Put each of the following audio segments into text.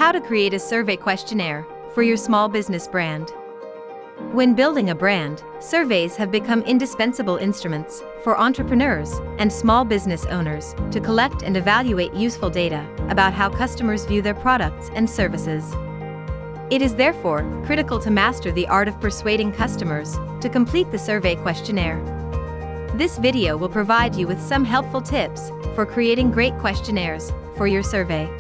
How to create a survey questionnaire for your small business brand. When building a brand, surveys have become indispensable instruments for entrepreneurs and small business owners to collect and evaluate useful data about how customers view their products and services. It is therefore critical to master the art of persuading customers to complete the survey questionnaire. This video will provide you with some helpful tips for creating great questionnaires for your survey.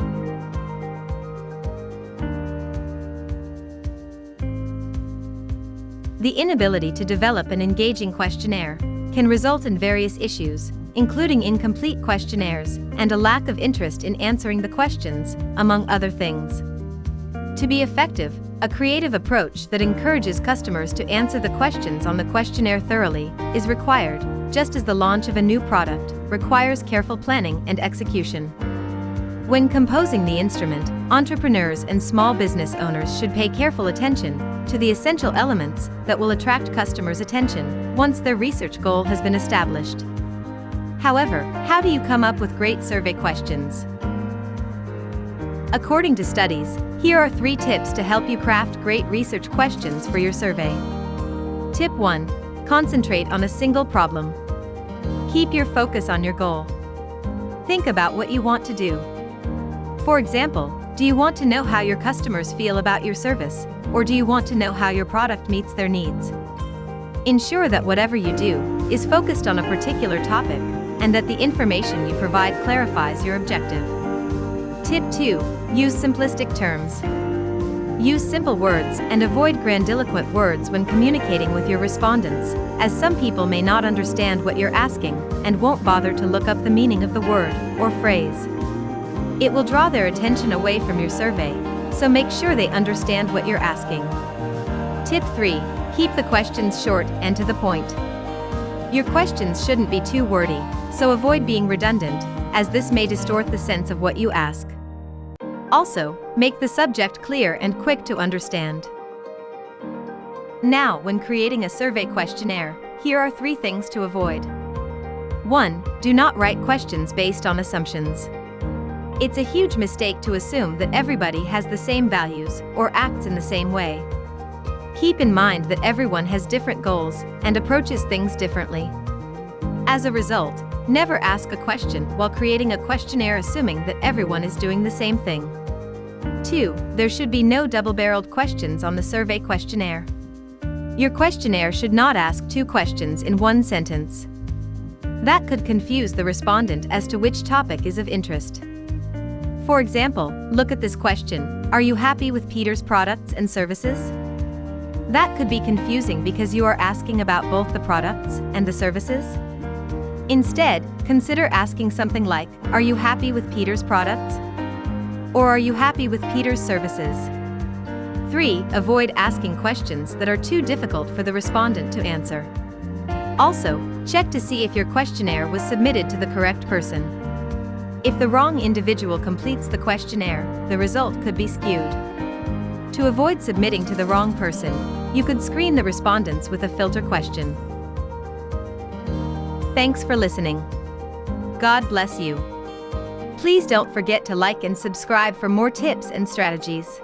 The inability to develop an engaging questionnaire can result in various issues, including incomplete questionnaires and a lack of interest in answering the questions, among other things. To be effective, a creative approach that encourages customers to answer the questions on the questionnaire thoroughly is required, just as the launch of a new product requires careful planning and execution. When composing the instrument, entrepreneurs and small business owners should pay careful attention to the essential elements that will attract customers' attention once their research goal has been established. However, how do you come up with great survey questions? According to studies, here are 3 tips to help you craft great research questions for your survey. Tip 1. Concentrate on a single problem. Keep your focus on your goal. Think about what you want to do. For example, do you want to know how your customers feel about your service, or do you want to know how your product meets their needs? Ensure that whatever you do is focused on a particular topic, and that the information you provide clarifies your objective. Tip 2. Use simplistic terms. Use simple words and avoid grandiloquent words when communicating with your respondents, as some people may not understand what you're asking and won't bother to look up the meaning of the word or phrase. It will draw their attention away from your survey, so make sure they understand what you're asking. Tip 3. Keep the questions short and to the point. Your questions shouldn't be too wordy, so avoid being redundant, as this may distort the sense of what you ask. Also, make the subject clear and quick to understand. Now, when creating a survey questionnaire, here are 3 things to avoid. 1. Do not write questions based on assumptions. It's a huge mistake to assume that everybody has the same values or acts in the same way. Keep in mind that everyone has different goals and approaches things differently. As a result, never ask a question while creating a questionnaire assuming that everyone is doing the same thing. 2. There should be no double-barreled questions on the survey questionnaire. Your questionnaire should not ask 2 questions in one sentence. That could confuse the respondent as to which topic is of interest. For example, look at this question: are you happy with Peter's products and services? That could be confusing because you are asking about both the products and the services. Instead, consider asking something like, are you happy with Peter's products? Or are you happy with Peter's services? 3. Avoid asking questions that are too difficult for the respondent to answer. Also, check to see if your questionnaire was submitted to the correct person. If the wrong individual completes the questionnaire, the result could be skewed. To avoid submitting to the wrong person, you could screen the respondents with a filter question. Thanks for listening. God bless you. Please don't forget to like and subscribe for more tips and strategies.